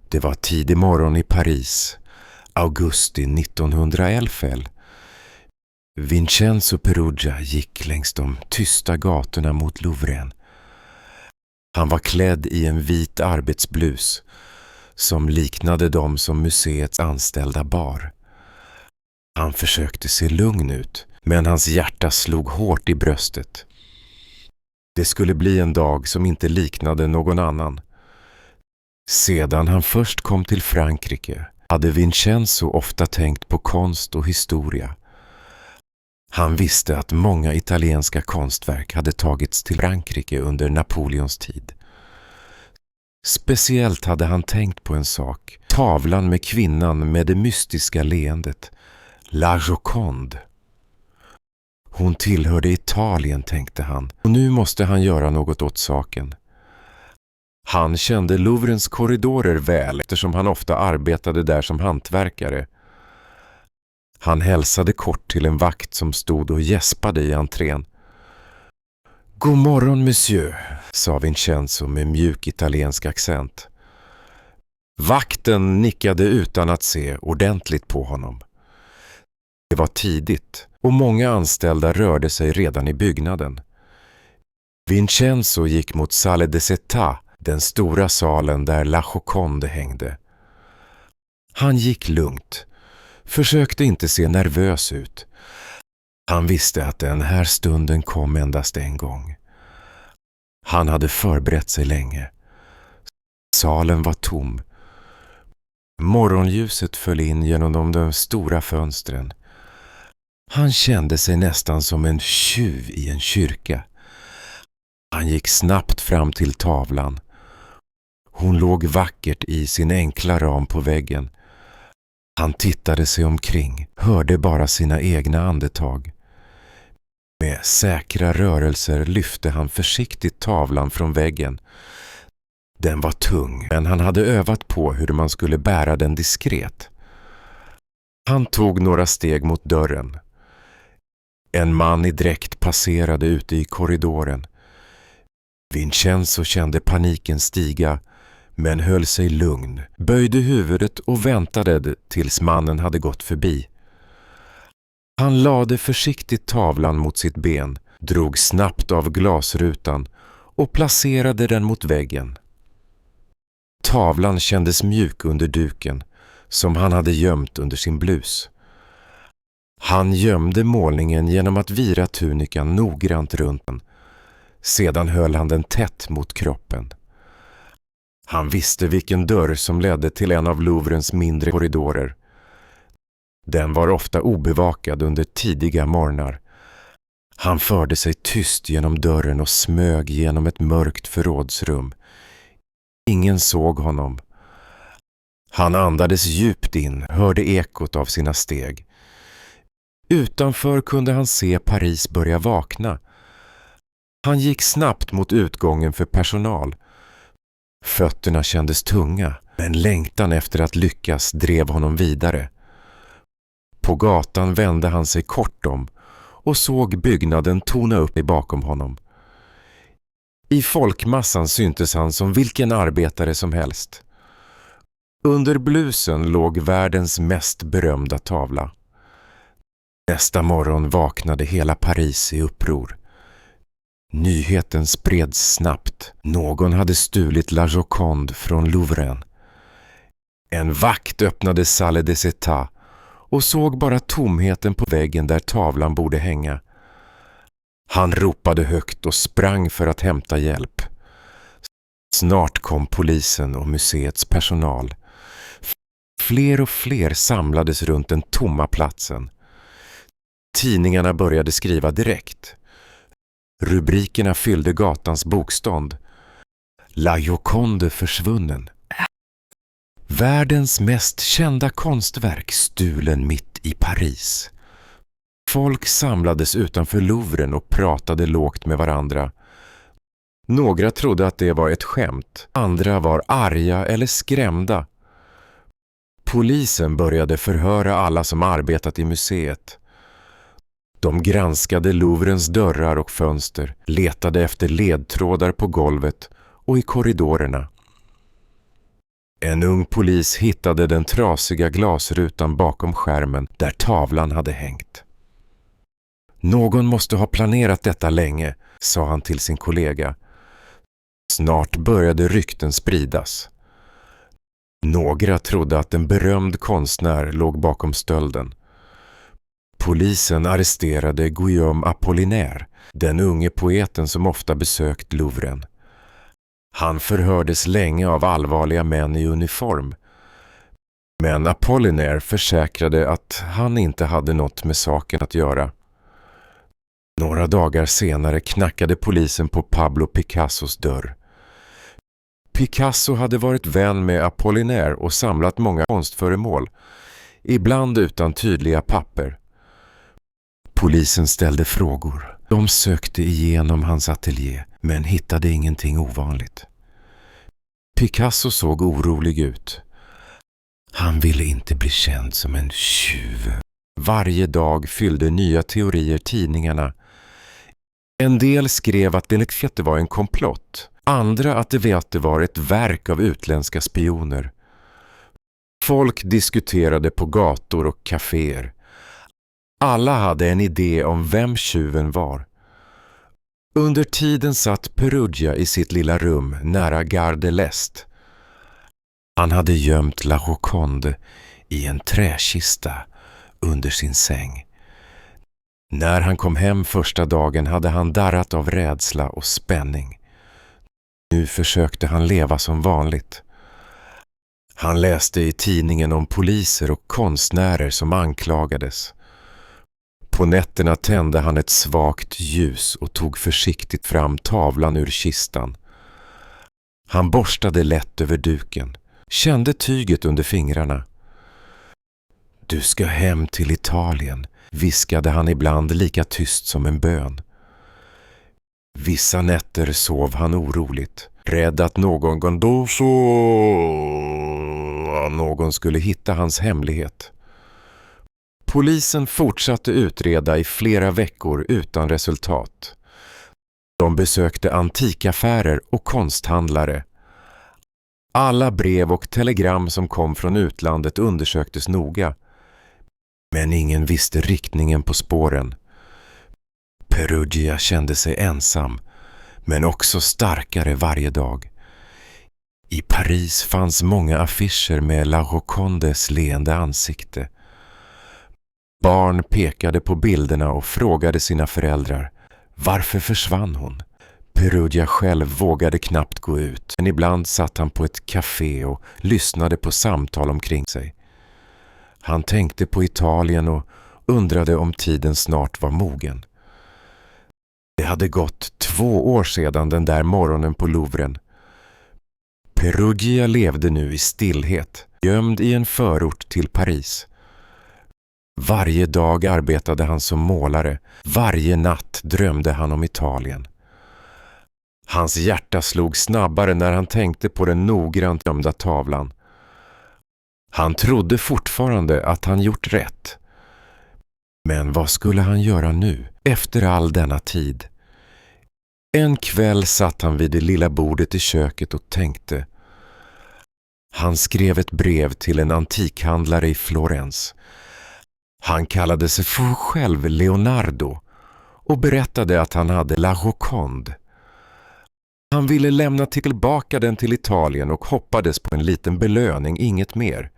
Det var tidig morgon i Paris, augusti 1911. Vincenzo Peruggia gick längs de tysta gatorna mot Louvren. Han var klädd i en vit arbetsblus som liknade dem som museets anställda bar. Han försökte se lugn ut, men hans hjärta slog hårt i bröstet. Det skulle bli en dag som inte liknade någon annan. Sedan han först kom till Frankrike hade Vincenzo ofta tänkt på konst och historia. Han visste att många italienska konstverk hade tagits till Frankrike under Napoleons tid. Speciellt hade han tänkt på en sak, tavlan med kvinnan med det mystiska leendet, La Joconde. Hon tillhörde Italien, tänkte han, och nu måste han göra något åt saken. Han kände Louvrens korridorer väl eftersom han ofta arbetade där som hantverkare. Han hälsade kort till en vakt som stod och gäspade i entrén. God morgon, monsieur, sa Vincenzo med mjuk italiensk accent. Vakten nickade utan att se ordentligt på honom. Det var tidigt och många anställda rörde sig redan i byggnaden. Vincenzo gick mot Salle de Seta, den stora salen där La Joconde hängde. Han gick lugnt, försökte inte se nervös ut. Han visste att den här stunden kom endast en gång. Han hade förberett sig länge. Salen var tom. Morgonljuset föll in genom de stora fönstren. Han kände sig nästan som en tjuv i en kyrka. Han gick snabbt fram till tavlan. Hon låg vackert i sin enkla ram på väggen. Han tittade sig omkring, hörde bara sina egna andetag. Med säkra rörelser lyfte han försiktigt tavlan från väggen. Den var tung, men han hade övat på hur man skulle bära den diskret. Han tog några steg mot dörren. En man i dräkt passerade ute i korridoren. Vincenzo kände paniken stiga, men höll sig lugn, böjde huvudet och väntade tills mannen hade gått förbi. Han lade försiktigt tavlan mot sitt ben, drog snabbt av glasrutan och placerade den mot väggen. Tavlan kändes mjuk under duken, som han hade gömt under sin blus. Han gömde målningen genom att vira tunikan noggrant runt den. Sedan höll han den tätt mot kroppen. Han visste vilken dörr som ledde till en av Louvrens mindre korridorer. Den var ofta obevakad under tidiga morgnar. Han förde sig tyst genom dörren och smög genom ett mörkt förrådsrum. Ingen såg honom. Han andades djupt in, hörde ekot av sina steg. Utanför kunde han se Paris börja vakna. Han gick snabbt mot utgången för personal. Fötterna kändes tunga, men längtan efter att lyckas drev honom vidare. På gatan vände han sig kort om och såg byggnaden tona upp bakom honom. I folkmassan syntes han som vilken arbetare som helst. Under blusen låg världens mest berömda tavla. Nästa morgon vaknade hela Paris i uppror. Nyheten spreds snabbt. Någon hade stulit La Joconde från Louvren. En vakt öppnade Salle de Seta och såg bara tomheten på väggen där tavlan borde hänga. Han ropade högt och sprang för att hämta hjälp. Snart kom polisen och museets personal. Fler och fler samlades runt den tomma platsen. Tidningarna började skriva direkt. Rubrikerna fyllde gatans bokstånd. La Joconde försvunnen. Världens mest kända konstverk stulen mitt i Paris. Folk samlades utanför Louvren och pratade lågt med varandra. Några trodde att det var ett skämt. Andra var arga eller skrämda. Polisen började förhöra alla som arbetat i museet. De granskade Louvrens dörrar och fönster, letade efter ledtrådar på golvet och i korridorerna. En ung polis hittade den trasiga glasrutan bakom skärmen där tavlan hade hängt. Någon måste ha planerat detta länge, sa han till sin kollega. Snart började rykten spridas. Några trodde att en berömd konstnär låg bakom stölden. Polisen arresterade Guillaume Apollinaire, den unge poeten som ofta besökt Louvren. Han förhördes länge av allvarliga män i uniform. Men Apollinaire försäkrade att han inte hade något med saken att göra. Några dagar senare knackade polisen på Pablo Picassos dörr. Picasso hade varit vän med Apollinaire och samlat många konstföremål, ibland utan tydliga papper. Polisen ställde frågor. De sökte igenom hans ateljé men hittade ingenting ovanligt. Picasso såg orolig ut. Han ville inte bli känd som en tjuv. Varje dag fyllde nya teorier tidningarna. En del skrev att det var en komplott. Andra att det var ett verk av utländska spioner. Folk diskuterade på gator och kaféer. Alla hade en idé om vem tjuven var. Under tiden satt Perugia i sitt lilla rum nära Gare de l'Est. Han hade gömt La Joconde i en träkista under sin säng. När han kom hem första dagen hade han darrat av rädsla och spänning. Nu försökte han leva som vanligt. Han läste i tidningen om poliser och konstnärer som anklagades. På nätterna tände han ett svagt ljus och tog försiktigt fram tavlan ur kistan. Han borstade lätt över duken, kände tyget under fingrarna. Du ska hem till Italien, viskade han ibland lika tyst som en bön. Vissa nätter sov han oroligt, rädd att någon skulle hitta hans hemlighet. Polisen fortsatte utreda i flera veckor utan resultat. De besökte antikaffärer och konsthandlare. Alla brev och telegram som kom från utlandet undersöktes noga. Men ingen visste riktningen på spåren. Perugia kände sig ensam, men också starkare varje dag. I Paris fanns många affischer med La Jocondes leende ansikte. Barn pekade på bilderna och frågade sina föräldrar: varför försvann hon? Perugia själv vågade knappt gå ut, men ibland satt han på ett café och lyssnade på samtal omkring sig. Han tänkte på Italien och undrade om tiden snart var mogen. Det hade gått 2 år sedan den där morgonen på Louvren. Perugia levde nu i stillhet, gömd i en förort till Paris. Varje dag arbetade han som målare, varje natt drömde han om Italien. Hans hjärta slog snabbare när han tänkte på den noggrant gömda tavlan. Han trodde fortfarande att han gjort rätt. Men vad skulle han göra nu, efter all denna tid? En kväll satt han vid det lilla bordet i köket och tänkte. Han skrev ett brev till en antikhandlare i Florens. Han kallade sig för själv Leonardo och berättade att han hade La Joconde. Han ville lämna tillbaka den till Italien och hoppades på en liten belöning, inget mer.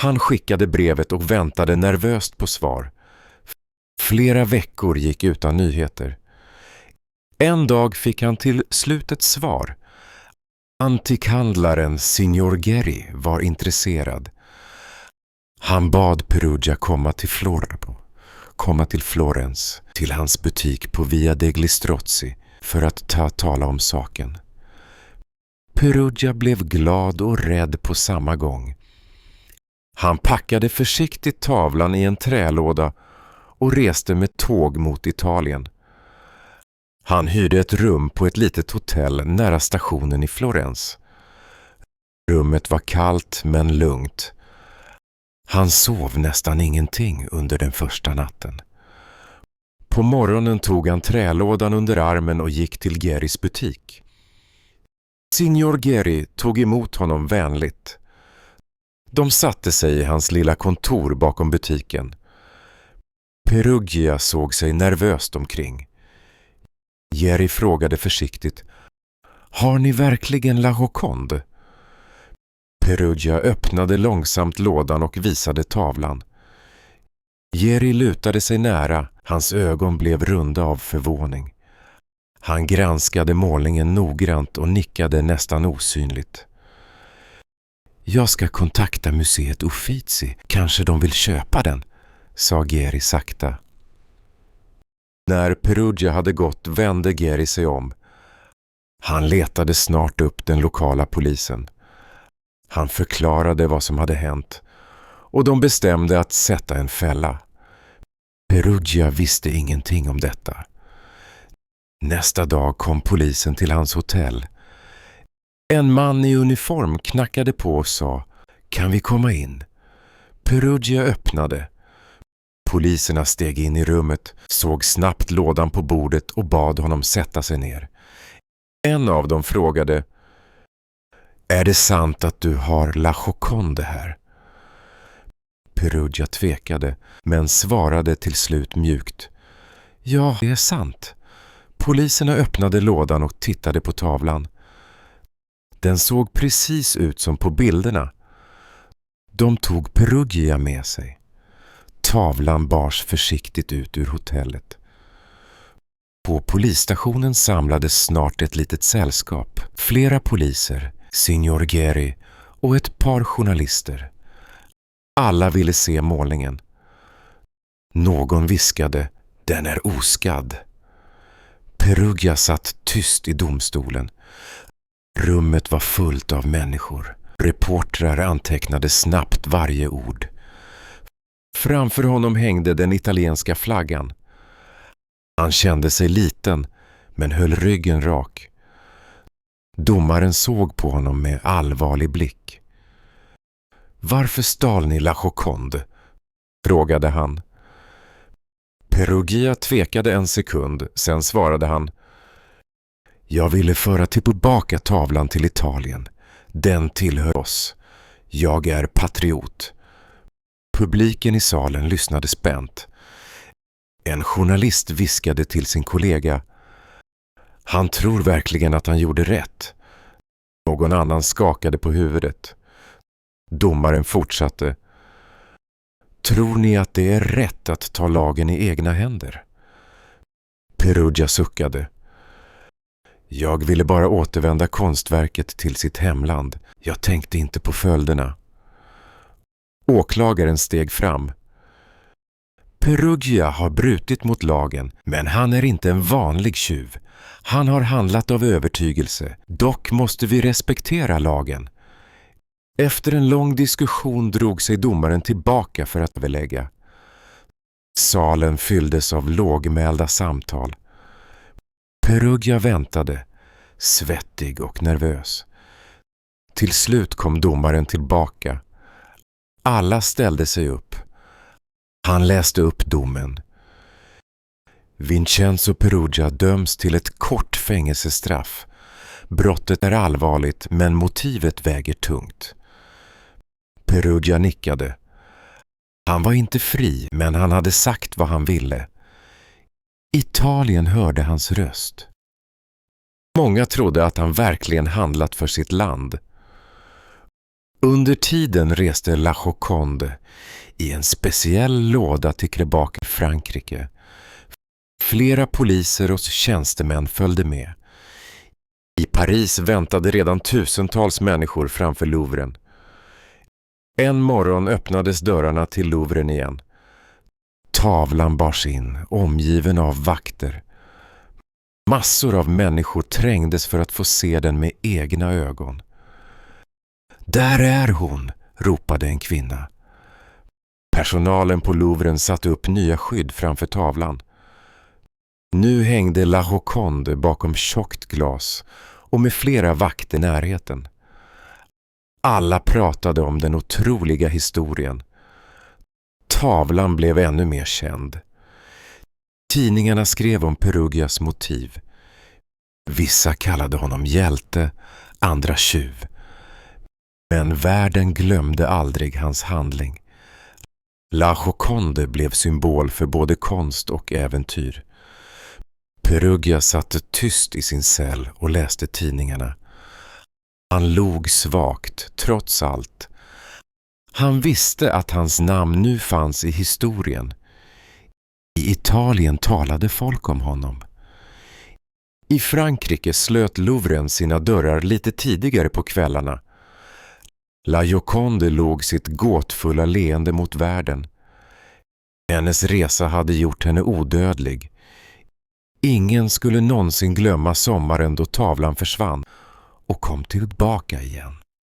Han skickade brevet och väntade nervöst på svar. Flera veckor gick utan nyheter. En dag fick han till slut ett svar. Antikhandlaren Signor Geri var intresserad. Han bad Perugia komma till Florens, till hans butik på Via degli Strozzi för att tala om saken. Perugia blev glad och rädd på samma gång. Han packade försiktigt tavlan i en trälåda och reste med tåg mot Italien. Han hyrde ett rum på ett litet hotell nära stationen i Florens. Rummet var kallt men lugnt. Han sov nästan ingenting under den första natten. På morgonen tog han trälådan under armen och gick till Geris butik. Signor Geri tog emot honom vänligt. De satte sig i hans lilla kontor bakom butiken. Perugia såg sig nervöst omkring. Geri frågade försiktigt: "Har ni verkligen La Joconde?" Perugia öppnade långsamt lådan och visade tavlan. Geri lutade sig nära, hans ögon blev runda av förvåning. Han granskade målningen noggrant och nickade nästan osynligt. "Jag ska kontakta museet Uffizi, kanske de vill köpa den", sa Geri sakta. När Perugia hade gått vände Geri sig om. Han letade snart upp den lokala polisen. Han förklarade vad som hade hänt och de bestämde att sätta en fälla. Perugia visste ingenting om detta. Nästa dag kom polisen till hans hotell. En man i uniform knackade på och sa: "Kan vi komma in?" Perugia öppnade. Poliserna steg in i rummet, såg snabbt lådan på bordet och bad honom sätta sig ner. En av dem frågade: "Är det sant att du har La Joconde här?" Perugia tvekade, men svarade till slut mjukt: "Ja, det är sant." Poliserna öppnade lådan och tittade på tavlan. Den såg precis ut som på bilderna. De tog Perugia med sig. Tavlan bars försiktigt ut ur hotellet. På polisstationen samlades snart ett litet sällskap. Flera poliser, Signor Geri och ett par journalister. Alla ville se målningen. Någon viskade: "Den är oskadd." Perugia satt tyst i domstolen. Rummet var fullt av människor. Reportrar antecknade snabbt varje ord. Framför honom hängde den italienska flaggan. Han kände sig liten, men höll ryggen rak. Domaren såg på honom med allvarlig blick. "Varför stal ni La Joconde?" frågade han. Perugia tvekade en sekund, sen svarade han: "Jag ville föra tillbaka tavlan till Italien. Den tillhör oss. Jag är patriot." Publiken i salen lyssnade spänt. En journalist viskade till sin kollega: "Han tror verkligen att han gjorde rätt." Någon annan skakade på huvudet. Domaren fortsatte: "Tror ni att det är rätt att ta lagen i egna händer?" Perugia suckade. "Jag ville bara återvända konstverket till sitt hemland. Jag tänkte inte på följderna." Åklagaren steg fram. "Perugia har brutit mot lagen, men han är inte en vanlig tjuv. Han har handlat av övertygelse. Dock måste vi respektera lagen." Efter en lång diskussion drog sig domaren tillbaka för att överlägga. Salen fylldes av lågmälda samtal. Perugia väntade, svettig och nervös. Till slut kom domaren tillbaka. Alla ställde sig upp. Han läste upp domen. Vincenzo Perugia döms till ett kort fängelsestraff. Brottet är allvarligt, men motivet väger tungt. Perugia nickade. Han var inte fri, men han hade sagt vad han ville. Italien hörde hans röst. Många trodde att han verkligen handlat för sitt land. Under tiden reste La Joconde i en speciell låda till Québec i Frankrike. Flera poliser och tjänstemän följde med. I Paris väntade redan tusentals människor framför Louvren. En morgon öppnades dörrarna till Louvren igen. Tavlan bars in, omgiven av vakter. Massor av människor trängdes för att få se den med egna ögon. Där är hon, ropade en kvinna. Personalen på Louvren satte upp nya skydd framför tavlan. Nu hängde La Joconde bakom tjockt glas och med flera vakter i närheten. Alla pratade om den otroliga historien. Tavlan blev ännu mer känd. Tidningarna skrev om Perugias motiv. Vissa kallade honom hjälte, andra tjuv. Men världen glömde aldrig hans handling. La Gioconde blev symbol för både konst och äventyr. Perugia satt tyst i sin cell och läste tidningarna. Han log svagt, trots allt. Han visste att hans namn nu fanns i historien. I Italien talade folk om honom. I Frankrike slöt Louvren sina dörrar lite tidigare på kvällarna. La Gioconde låg sitt gåtfulla leende mot världen. Hennes resa hade gjort henne odödlig. Ingen skulle någonsin glömma sommaren då tavlan försvann och kom tillbaka igen.